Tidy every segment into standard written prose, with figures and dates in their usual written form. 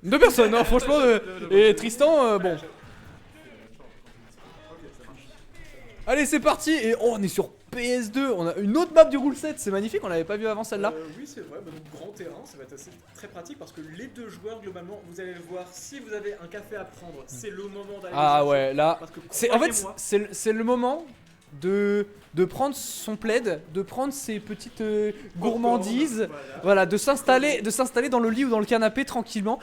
Deux personnes, non, franchement. Et Tristan, bon. Allez, c'est parti. Et oh, on est sur PS2. On a une autre map du rule set. C'est magnifique. On l'avait pas vu avant celle-là. Oui, c'est vrai. Donc, grand terrain, ça va être assez très pratique parce que les deux joueurs, globalement, vous allez le voir. Si vous avez un café à prendre, c'est le moment d'aller. Ah ouais, là. Parce que En fait, c'est le moment de prendre son plaid, de prendre ses petites gourmandises, voilà, de s'installer dans le lit ou dans le canapé tranquillement.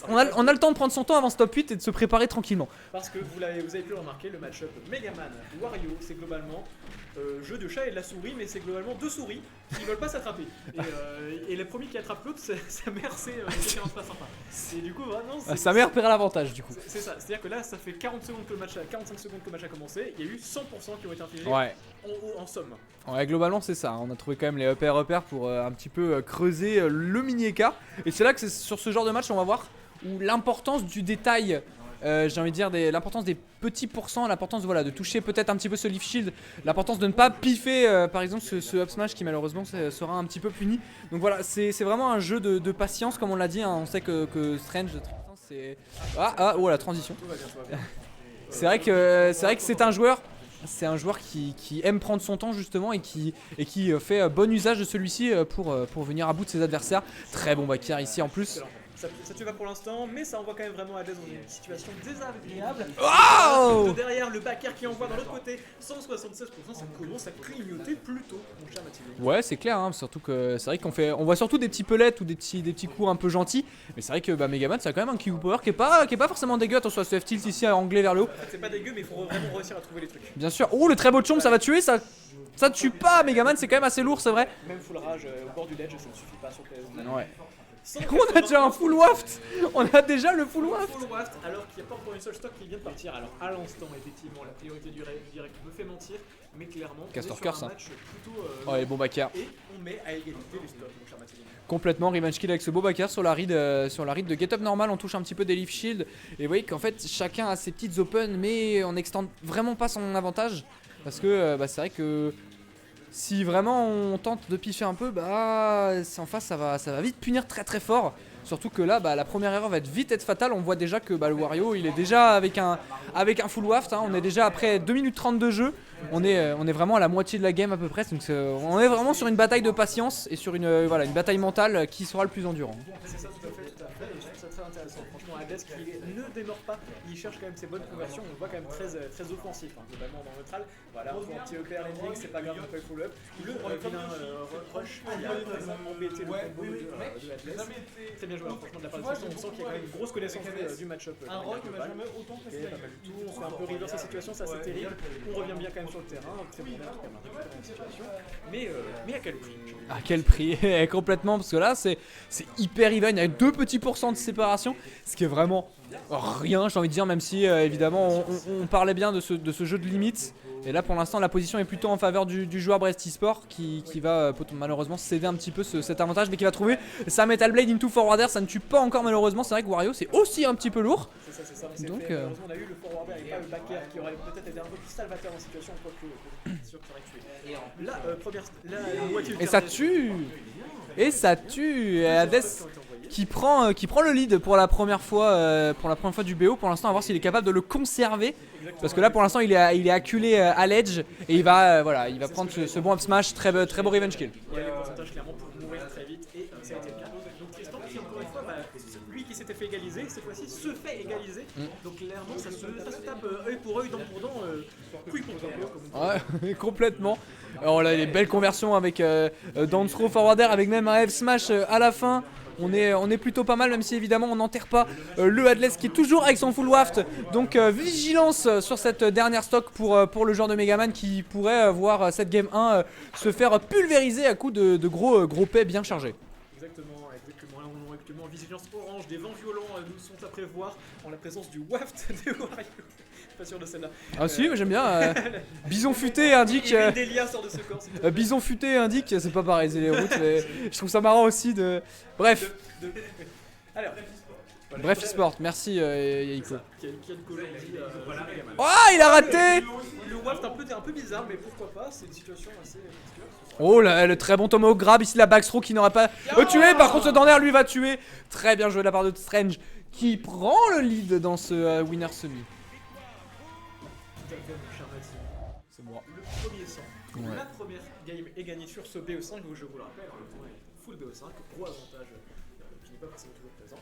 On a le temps de prendre son temps avant ce top 8 et de se préparer tranquillement. Parce que vous avez pu le remarquer, le match-up Megaman Wario, c'est globalement jeu de chat et de la souris, mais c'est globalement deux souris qui veulent pas s'attraper. Et le premier qui attrape l'autre, sa mère, c'est pas sympa. Et du coup, vraiment, sa mère perd l'avantage du coup. C'est ça, c'est-à-dire que là, ça fait 45 secondes que le match a commencé, il y a eu 100% qui ont été infligés en somme. Ouais, globalement c'est ça, on a trouvé quand même les repères pour un petit peu creuser le mini écart. Et c'est là que c'est sur ce genre de match on va voir où l'importance du détail, j'ai envie de dire l'importance des petits pourcents, l'importance de toucher peut-être un petit peu ce leaf shield, l'importance de ne pas piffer par exemple ce up smash qui malheureusement sera un petit peu puni. Donc voilà, c'est vraiment un jeu de patience comme on l'a dit, hein. On sait que Strange c'est... Oh la transition. Tout va bien. C'est vrai que c'est un joueur. C'est un joueur qui aime prendre son temps justement et qui fait bon usage de celui-ci pour venir à bout de ses adversaires. Très bon backer ici en plus. Ça tue pas pour l'instant, mais ça envoie quand même vraiment Hades dans une situation désagréable. Oh de derrière, le backer qui envoie dans l'autre côté, 176%, ça commence à clignoter plutôt, mon cher Mathilde. Ouais, c'est clair, hein, surtout que c'est vrai on voit surtout des petits pellets ou des petits coups un peu gentils. Mais c'est vrai que Megaman, ça a quand même un kill power qui est pas forcément dégueu. Attention à ce F-tilt ici anglais vers le haut. C'est pas dégueu, mais il faut vraiment réussir à trouver les trucs. Bien sûr. Oh, le très beau chomp, ça va tuer, ça tue pas. Megaman, c'est quand même assez lourd, c'est vrai. Même full rage au bord du ledge, ça ne suffit pas sur PS. Ouais. On a déjà un full waft. On a déjà le full waft. Alors qu'il n'y a pas encore une seule stock qui vient de partir. Alors à l'instant, effectivement, la priorité du direct me fait mentir, mais clairement, Castor on est Curse, sur un match plutôt. Oh, et bon backer. Et on met à égalité les stocks, mon cher Mathilde. Complètement revenge kill avec ce beau backer sur la read de get up normal. On touche un petit peu des leaf shield et vous voyez qu'en fait chacun a ses petites open, mais on n'extend vraiment pas son avantage parce que c'est vrai que si vraiment on tente de piffer un peu, en face ça va vite punir très très fort. Surtout que là, la première erreur va vite être fatale. On voit déjà que le Wario, il est déjà avec un full waft, hein. On est déjà après 2 minutes 30 de jeu. On est vraiment à la moitié de la game à peu près. Donc on est vraiment sur une bataille de patience et sur une bataille mentale qui sera le plus endurant. C'est ça, tout à fait. Et je trouve ça très intéressant. Franchement, Hades qui ne démord pas, il cherche quand même ses bonnes conversions. On le voit quand même très offensif, hein, globalement dans neutral. Voilà, on voit un petit EPR landing, c'est pas grave, on peut full up. Le vilain rush qui a vraiment embêté le combo de Hades. Très bien joué, hein, franchement, de la part de Tristan. On sent qu'il y a quand même une grosse connaissance du match-up. Un rock ne m'a jamais autant pas mal du tout. On se fait un peu reverse la situation, c'est assez terrible. On revient bien quand même sur le terrain. Très bon en tout cas, maintenant, la situation. Mais à quel prix? À quel prix? Complètement, parce que là c'est hyper even. Il y a 2 petits pourcents de séparation, ce qui est vraiment rien, j'ai envie de dire, même si évidemment on parlait bien de ce jeu de limite. Et là pour l'instant la position est plutôt en faveur du joueur Brest eSport qui va malheureusement céder un petit peu cet avantage, mais qui va trouver sa Metal Blade into forwarder. Ça ne tue pas encore malheureusement. C'est vrai que Wario c'est aussi un petit peu lourd. C'est ça. Donc, malheureusement on a eu le forwarder et pas le backer qui aurait peut-être été un peu plus salvateur en situation, quoique sûr qu'il aurait tué. Là, Et ça tue. Et Hades qui prend le lead pour la première fois du BO. Pour l'instant, à voir s'il est capable de le conserver. Parce que là, pour l'instant, il est acculé à l'edge et il va prendre ce bon up smash, très beau revenge kill. Il y a les pourcentages clairement pour mourir très vite et ça a été le cas. Donc Tristan qui encore une fois, lui qui s'était fait égaliser, cette fois-ci se fait égaliser. Donc clairement, ça se tape œil pour œil, dent pour dent, couille pour couille. Ouais, complètement. Alors là, les belles conversions avec down throw forwarder, avec même un F smash à la fin. On est plutôt pas mal, même si évidemment on n'enterre pas le Hadless qui est toujours avec son full waft. Donc vigilance sur cette dernière stock pour le joueur de Megaman qui pourrait voir cette game 1 se faire pulvériser à coup de gros paix bien chargés. Exactement. Là, on a actuellement vigilance orange, des vents violents nous sont à prévoir en la présence du waft de Wario. Pas sûr de celle-là. Ah si, j'aime bien. Bison futé indique. Delia sort de ce corps. Bison futé indique, c'est pas pareil, c'est les routes. Mais je trouve ça marrant aussi de. Bref. Alors, voilà, Bref e-sport, merci Yaiko. Quel aujourd'hui Megaman. Oh, il a raté. Le waft un peu bizarre, mais pourquoi pas, c'est une situation assez particulière. Oh là, le très bon Tomahawk grab, ici la backthrow qui n'aura pas tué, par contre ce Dorner lui va tuer. Très bien joué de la part de Strange qui prend le lead dans ce winner semi. Tout à fait, mon cher Mathieu. C'est moi. Le premier sang. Ouais. La première game est gagnée sur ce BO5, où je vous le rappelle, le point est full BO5, gros avantage qui n'est pas forcément toujours présent.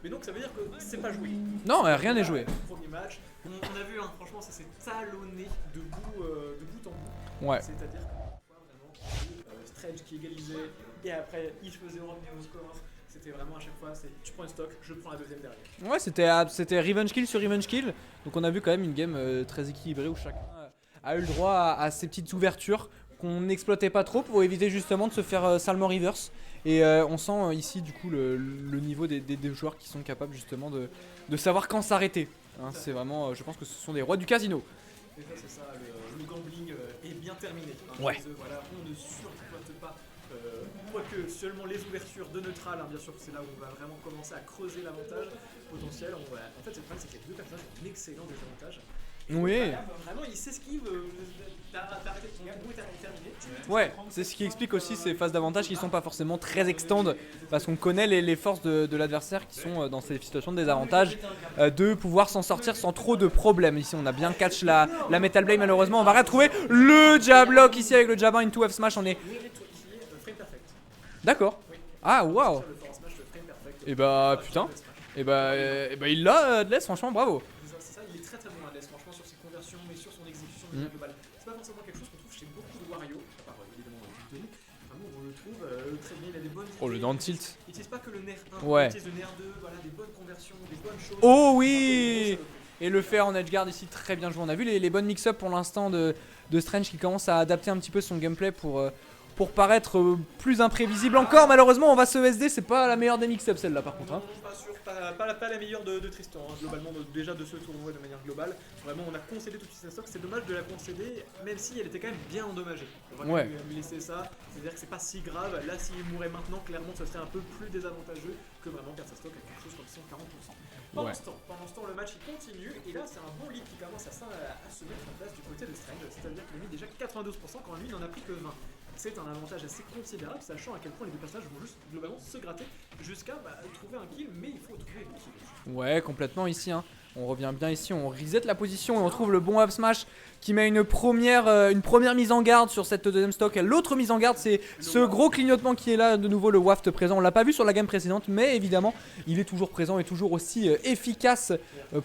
Mais donc ça veut dire que c'est pas joué. Non, rien n'est joué. Premier match, on a vu, hein, franchement, ça s'est talonné de bout en bout. Ouais. C'est-à-dire que vraiment, Strange qui égalisait, et après il faisait revenir au score. C'était vraiment à chaque fois, c'est tu prends un stock, je prends la deuxième derrière. Ouais, c'était revenge kill sur revenge kill. Donc on a vu quand même une game très équilibrée où chacun a eu le droit à ces petites ouvertures qu'on n'exploitait pas trop pour éviter justement de se faire salement reverse. Et on sent ici du coup le niveau des joueurs qui sont capables justement de savoir quand s'arrêter. Hein, c'est vraiment, je pense que ce sont des rois du casino. Et ça, c'est ça, le gambling est bien terminé. Hein, Ouais. Voilà, on ne surexploite pas, quoique seulement les ouvertures de neutral, hein, bien sûr, c'est là où on va vraiment commencer à creuser l'avantage potentiel. En fait, le problème, c'est que les deux personnages ont un excellent désavantage. Oui. Vraiment, ils s'esquivent. T'arrêtes ton bout est terminé. Ouais, c'est ce qui explique aussi ces phases d'avantage qui sont pas forcément très extend parce qu'on connaît les forces de l'adversaire qui sont dans ces situations de désavantage de pouvoir s'en sortir sans trop de problèmes. Ici on a bien catch la Metal Blade malheureusement, on va retrouver le jab lock ici avec le jab 1 into F smash, on est... Frame perfect. D'accord. Ah waouh. Le forward smash, le frame perfect. Et bah putain. Et bah il l'a Adless, franchement bravo. C'est ça, il est très très bon Adless, franchement, sur ses conversions et sur son exécution de manière globale. C'est pas forcément quelque chose qu'on trouve chez beaucoup de Wario, à part évidemment Victory. Vraiment, on le trouve très bien, il a des bonnes idées. Oh le down tilt. Il utilise pas que le Nair 1, Ouais. il utilise le Nair 2, voilà, des bonnes conversions, des bonnes choses. Oh oui. Et le faire en edge guard ici très bien joué. On a vu les bonnes mix-up pour l'instant de Strange qui commence à adapter un petit peu son gameplay pour paraître plus imprévisible encore. Malheureusement on va se SD, c'est pas la meilleure des mix-up celle-là par contre. Hein. Non, pas sûr, pas la meilleure de Tristan, hein, globalement, déjà de ce tournoi de manière globale. Vraiment, on a concédé tout de suite sa stock, c'est dommage de la concéder, même si elle était quand même bien endommagée. On va Ouais. quand même lui laisser ça, c'est-à-dire que c'est pas si grave. Là, s'il mourait maintenant, clairement, ça serait un peu plus désavantageux que vraiment perdre sa stock à quelque chose comme 140%. Pendant ce temps, le match il continue, et là, c'est un bon lead qui commence à se mettre en place du côté de Strange, c'est-à-dire qu'il a mis déjà 92% quand lui n'en a pris que 20%. C'est un avantage assez considérable, sachant à quel point les deux personnages vont juste globalement se gratter jusqu'à trouver un kill, mais il faut trouver le kill. Ouais, complètement ici. Hein. On revient bien ici, on reset la position et on trouve le bon up smash qui met une première mise en garde sur cette deuxième stock. L'autre mise en garde, c'est ce gros clignotement qui est là, de nouveau le waft présent. On l'a pas vu sur la game précédente, mais évidemment, il est toujours présent et toujours aussi efficace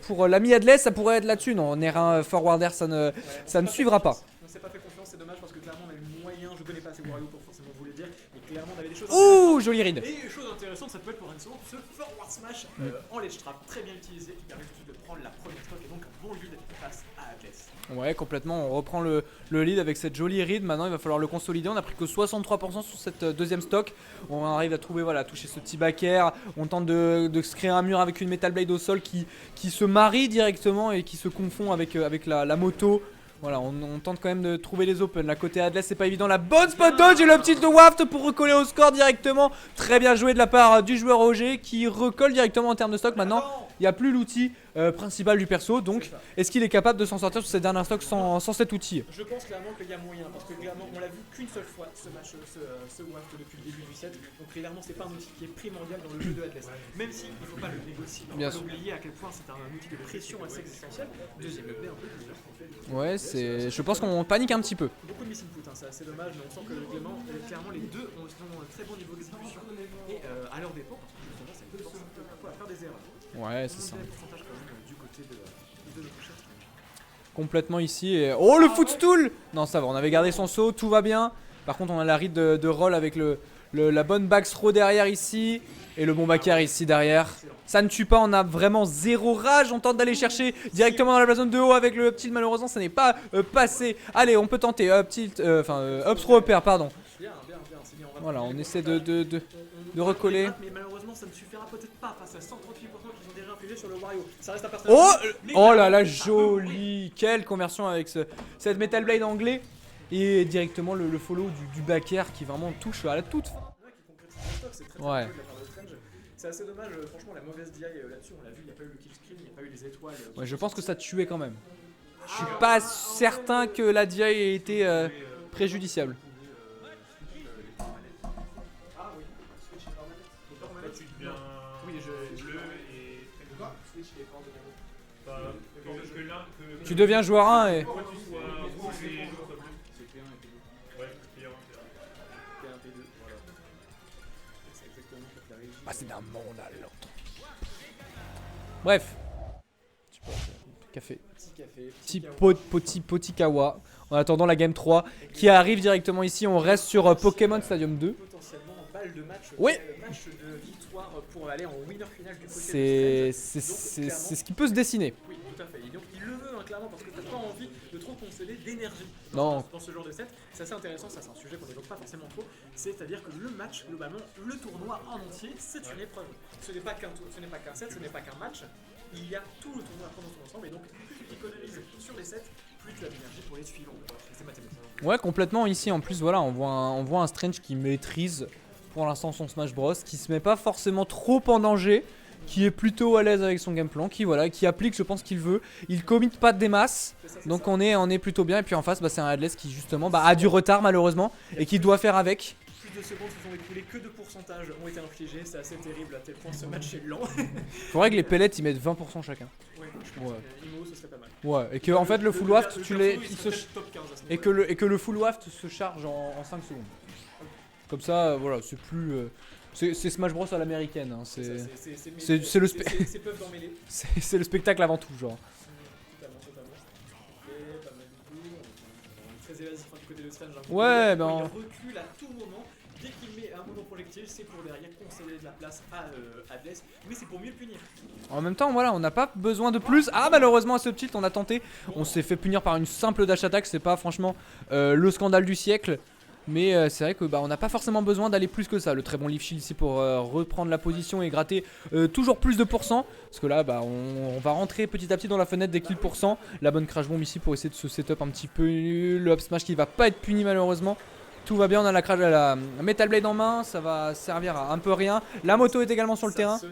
pour l'ami Adless. Ça pourrait être là-dessus. Non, Nerin forwarder, ça ne suivra pas. On s'est pas fait confiance, c'est dommage parce que clairement on a eu moyen, je connais pas assez Wario pour forcément vous le dire, mais clairement on avait des choses Ouh, joli read. Et chose intéressante, ça peut être pour Renzo, ce forward smash en ledge trap, très bien utilisé, qui permet tout de suite de prendre la première stock et donc un bon lead face à Adless. Ouais, complètement, on reprend le lead avec cette jolie read. Maintenant il va falloir le consolider, on a pris que 63% sur cette deuxième stock. On arrive à trouver, voilà, toucher ce petit back air. On tente de se créer un mur avec une Metal Blade au sol qui se marie directement et qui se confond avec la moto. Voilà, on tente quand même de trouver les open. La côté Adless, c'est pas évident. La bonne spot dodge et le petit de waft pour recoller au score directement. Très bien joué de la part du joueur OG qui recolle directement en termes de stock. Maintenant, il n'y a plus l'outil principal du perso. Donc, est-ce qu'il est capable de s'en sortir sur cette dernière stock sans cet outil? Je pense clairement qu'il y a moyen, parce que clairement on l'a vu qu'une seule fois ce match, ce waft depuis le début du set. Donc clairement c'est pas un outil qui est primordial dans le jeu de Adless. Même si il faut pas le négocier, on Bien va sûr. l'oublier à quel point c'est un outil de pression assez essentiel. Deuxième update un peu plus dur qu'on fait. Ouais, je pense qu'on panique un petit peu. Beaucoup de missing put, hein, c'est assez dommage, mais on sent que clairement les deux ont un très bon niveau d'exécution et à leur dépend, parce que justement ça peut forcer à faire des erreurs. Ouais, c'est ça. Pourcentage quand même du côté de notre cher Strange. Complètement ici. Et... oh, le footstool! Non, ça va, on avait gardé son saut, tout va bien. Par contre, on a la read de roll avec la bonne back throw derrière ici. Et le bon back air ici derrière. Ça ne tue pas, on a vraiment zéro rage. On tente d'aller chercher directement dans la zone de haut avec le up tilt. Malheureusement, ça n'est pas passé. Allez, on peut tenter up tilt, up throw up air, pardon. Bien, c'est bien. Voilà, on essaie de recoller. Mais malheureusement, ça ne suffira peut-être pas face à 138% qu'ils ont déjà infligé sur le Wario. Ça reste un personnage. Oh là là, joli. Quelle conversion avec cette Metal Blade anglais. Et directement le follow du back air qui vraiment touche à la toute fin. Ouais, qui concrétise le stock, c'est très Ouais. cool de la part de Strange. c'est assez dommage, franchement la mauvaise DI là-dessus, on l'a vu, il n'y a pas eu le kill screen, il n'y a pas eu les étoiles. Ouais, je pense que ça tuait quand même. Je suis pas certain que la DI ait été préjudiciable. Ah oui, Switch les corps de manette. Les corps de manette, tu deviens bleu et Switch les corps de manette. Tu deviens joueur 1 et... Soit rouge et l'autre bleu. C'est P1 et P2. Ouais, P1 P2, voilà. C'est exactement comme la régie. Ah, c'est d'un monde à l'autre. Bref. Café. Petit café. Petit kawa. En attendant la game 3 qui arrive directement ici. On reste sur Pokémon Stadium 2. Potentiellement balle de match. Ouais. Le match de victoire pour aller en winner final du côté C'est de Strange. ce qui peut se dessiner. Oui, tout à fait. Et donc il le veut clairement parce que t'as pas envie de trop concéder d'énergie Non. dans ce genre de set. C'est assez intéressant, ça c'est un sujet qu'on n'évoque pas forcément trop. C'est-à-dire que le match, globalement, le tournoi en entier, c'est une épreuve. Ce n'est pas qu'un set, ce n'est pas qu'un match. Il y a tout le tournoi à prendre dans son ensemble et donc plus tu t'économises sur les sets, plus tu as d'énergie pour les suivants. C'est mathématique. Ouais, complètement. Ici, en plus, voilà, on voit un Strange qui maîtrise pour l'instant son Smash Bros, qui se met pas forcément trop en danger, qui est plutôt à l'aise avec son game plan, qui applique, je pense qu'il veut. Il commit pas des masses, donc on est plutôt bien. Et puis en face, c'est un Adless qui justement a du retard malheureusement et qui doit faire avec. Plus de secondes se sont écoulées, que de pourcentages ont été infligés, c'est assez terrible à tel point ce match est lent. Faudrait que les pellets ils mettent 20% chacun. Ouais, je pense que Imo ce serait pas mal. Ouais, et que en fait le full waft top 15 à ce et que le full waft se charge en 5 secondes. Comme ça, voilà, c'est plus c'est Smash Bros à l'américaine, hein. C'est peuvent d'en mêler. C'est le spectacle avant tout, genre. Totalement. Et pas mal du coup, on est très évasif du côté de Strange. Ouais, il recule à tout moment. Dès qu'il met un monoprojectile, c'est pour derrière concéder de la place à Adless, mais c'est pour mieux le punir. En même temps, voilà, on n'a pas besoin de plus. Ah, malheureusement, à ce tilt, on a tenté. On s'est fait punir par une simple dash attack. C'est pas franchement le scandale du siècle. Mais c'est vrai que on n'a pas forcément besoin d'aller plus que ça. Le très bon leaf shield ici pour reprendre la position et gratter toujours plus de pourcents. Parce que là, on va rentrer petit à petit dans la fenêtre des kills pourcents. La bonne crash bomb ici pour essayer de se setup un petit peu. Le up smash qui va pas être puni malheureusement. Tout va bien, on a la Metal Blade en main, ça va servir à un peu rien. La moto est également sur le terrain. Ça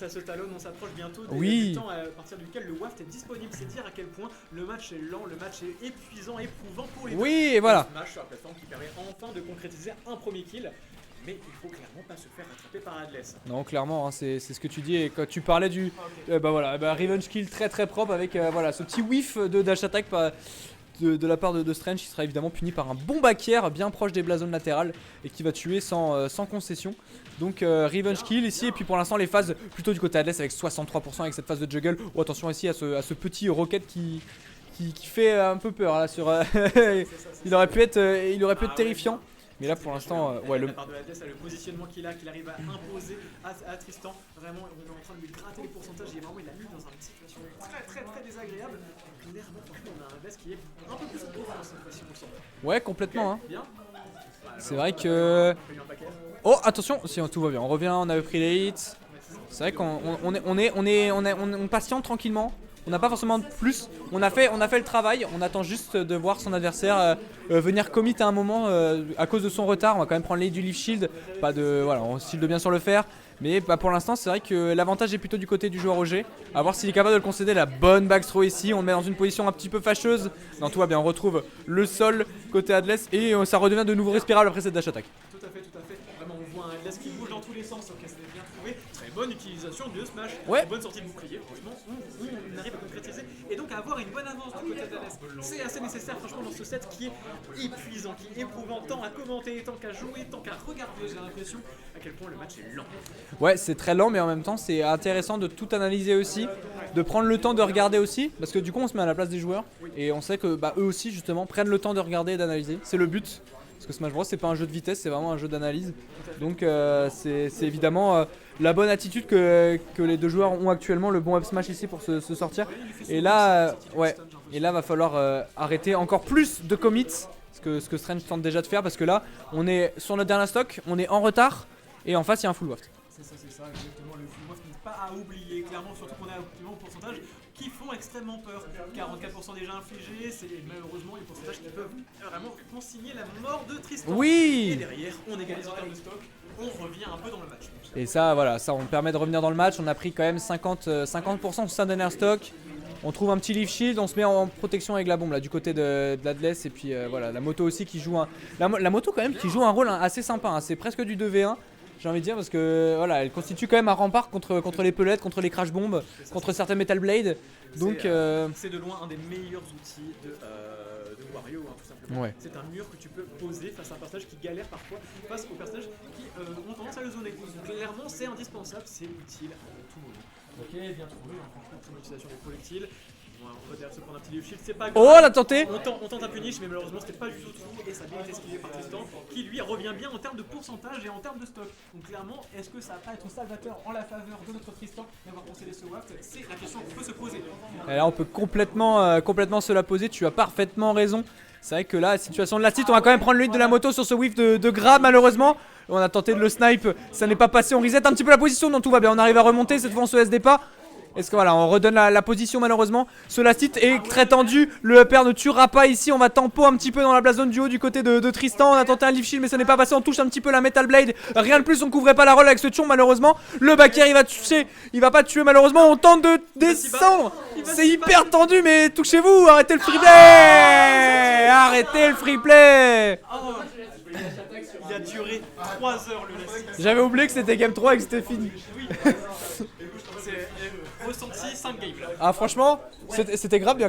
se talonne, on s'approche bientôt du temps à partir duquel le waft est disponible. C'est dire à quel point le match est lent, le match est épuisant, éprouvant pour les deux. Oui, et voilà. Un match sur la plateforme qui permet enfin de concrétiser un premier kill. Mais il faut clairement pas se faire attraper par Adless. Non, clairement, hein, c'est ce que tu dis. Et quand tu parlais du revenge kill très très propre avec ce petit whiff de dash attack de la part de Strange, qui sera évidemment puni par un bon back air bien proche des blazones latérales et qui va tuer sans concession. Donc revenge kill ici, et puis pour l'instant les phases plutôt du côté Adless avec 63% avec cette phase de juggle. Oh, attention ici à ce petit rocket qui fait un peu peur là sur il aurait pu être terrifiant. Mais là pour l'instant, la part de Adless, le positionnement qu'il arrive à imposer à Tristan. Vraiment, on est en train de lui gratter les pourcentages. Il a mis dans une situation très désagréable. Clairement, franchement, on a un Adless qui est un peu plus offensif cette fois-ci, on le sent. Ouais, complètement. Okay, bien. C'est vrai que. Oh, attention, si tout va bien. On revient, on a pris les hits. C'est vrai qu'on patiente tranquillement. On n'a pas forcément de plus. On a fait le travail. On attend juste de voir son adversaire venir commit à un moment à cause de son retard. On va quand même prendre les du leaf shield. On shield bien sur le fer. Mais pour l'instant, c'est vrai que l'avantage est plutôt du côté du joueur OG. A voir s'il est capable de le concéder. La bonne backthrow ici. On le met dans une position un petit peu fâcheuse. Non, tout va bien. On retrouve le sol côté Adless. Et ça redevient de nouveau respirable après cette dash attack. Tout à fait. Vraiment, on voit un Adless qui bouge dans tous les sens. Ok, c'est bien trouvé. Très bonne utilisation de Smash. Ouais. Bonne sortie de bouclier. Franchement, on arrive à concrétiser. Et donc à avoir une bonne avance du côté d'Adless. C'est assez nécessaire, franchement, dans ce set qui est épuisant, qui est éprouvant, tant à commenter, tant qu'à jouer, tant qu'à regarder. J'ai l'impression à quel point le match est lent. Ouais, c'est très lent, mais en même temps, c'est intéressant de tout analyser aussi, de prendre le temps de regarder aussi, parce que du coup, on se met à la place des joueurs et on sait que eux aussi, justement, prennent le temps de regarder et d'analyser. C'est le but. Parce que Smash Bros, c'est pas un jeu de vitesse, c'est vraiment un jeu d'analyse. Donc c'est évidemment la bonne attitude que les deux joueurs ont actuellement, le bon up smash ici pour se sortir. Et là, va falloir arrêter encore plus de commits, ce que Strange tente déjà de faire, parce que là, on est sur notre dernier stock, on est en retard, et en face, il y a un full waft. C'est ça, exactement. Le full waft n'est pas à oublier, clairement, surtout qu'on a un pourcentage qui font extrêmement peur. 44% déjà infligés, c'est malheureusement les pourcentages qui peuvent vraiment consigner la mort de Tristan. Oui. Et derrière, on égalise en termes de stock. on revient un peu dans le match. Et ça, voilà, ça on permet de revenir dans le match. On a pris quand même 50% sur Sundener stock. On trouve un petit leaf shield, on se met en protection avec la bombe là du côté de l'Atlas. Et puis voilà, la moto aussi qui joue la moto quand même qui joue un rôle assez sympa, hein. C'est presque du 2v1. J'ai envie de dire parce que voilà, elle constitue quand même un rempart contre les pelettes, contre les crash bombes, contre certains metal blades. Donc c'est de loin un des meilleurs outils de Wario, hein, tout simplement. Ouais. C'est un mur que tu peux poser face à un personnage qui galère parfois, face aux personnages qui ont tendance à le zoner. Donc clairement c'est indispensable, c'est utile à tout moment. Ok, bien trouvé, hein, franchement, très bonne utilisation des projectiles. Voilà, on va d'ailleurs se prendre un petit leaf shield, c'est pas grave. oh, elle a tenté. On tente un punish, mais malheureusement c'était pas du tout trou et ça a bien été esquivé par Tristan qui lui revient bien en termes de pourcentage et en termes de stock. Donc clairement, est-ce que ça va pas être salvateur en la faveur de notre Tristan d'avoir concédé ce waft? C'est la question qu'on peut se poser. Et là on peut complètement se la poser, tu as parfaitement raison. C'est vrai que là, situation de la site, on va quand même prendre le lead de la moto sur ce whiff de Gra malheureusement. On a tenté de le snipe, ça n'est pas passé, on reset un petit peu la position, donc tout va bien, on arrive à remonter, cette fois on se SD pas. Est-ce que voilà, on redonne la position malheureusement. Ce last hit est très tendu, le upper ne tuera pas ici, on va tempo un petit peu dans la blast zone du haut du côté de Tristan. On a tenté un leaf shield mais ça n'est pas passé, on touche un petit peu la metal blade. Rien de plus, on couvrait pas la roll avec ce tion malheureusement. Le backer il va tuer, il va pas tuer malheureusement, on tente de descendre. C'est hyper tendu mais touchez-vous, arrêtez le free play. Arrêtez le free play. Il a duré 3 heures le last hit. J'avais oublié que c'était game 3 et que c'était fini. C'est ressenti 5 games là. Ah franchement, c'était grave bien comme ça.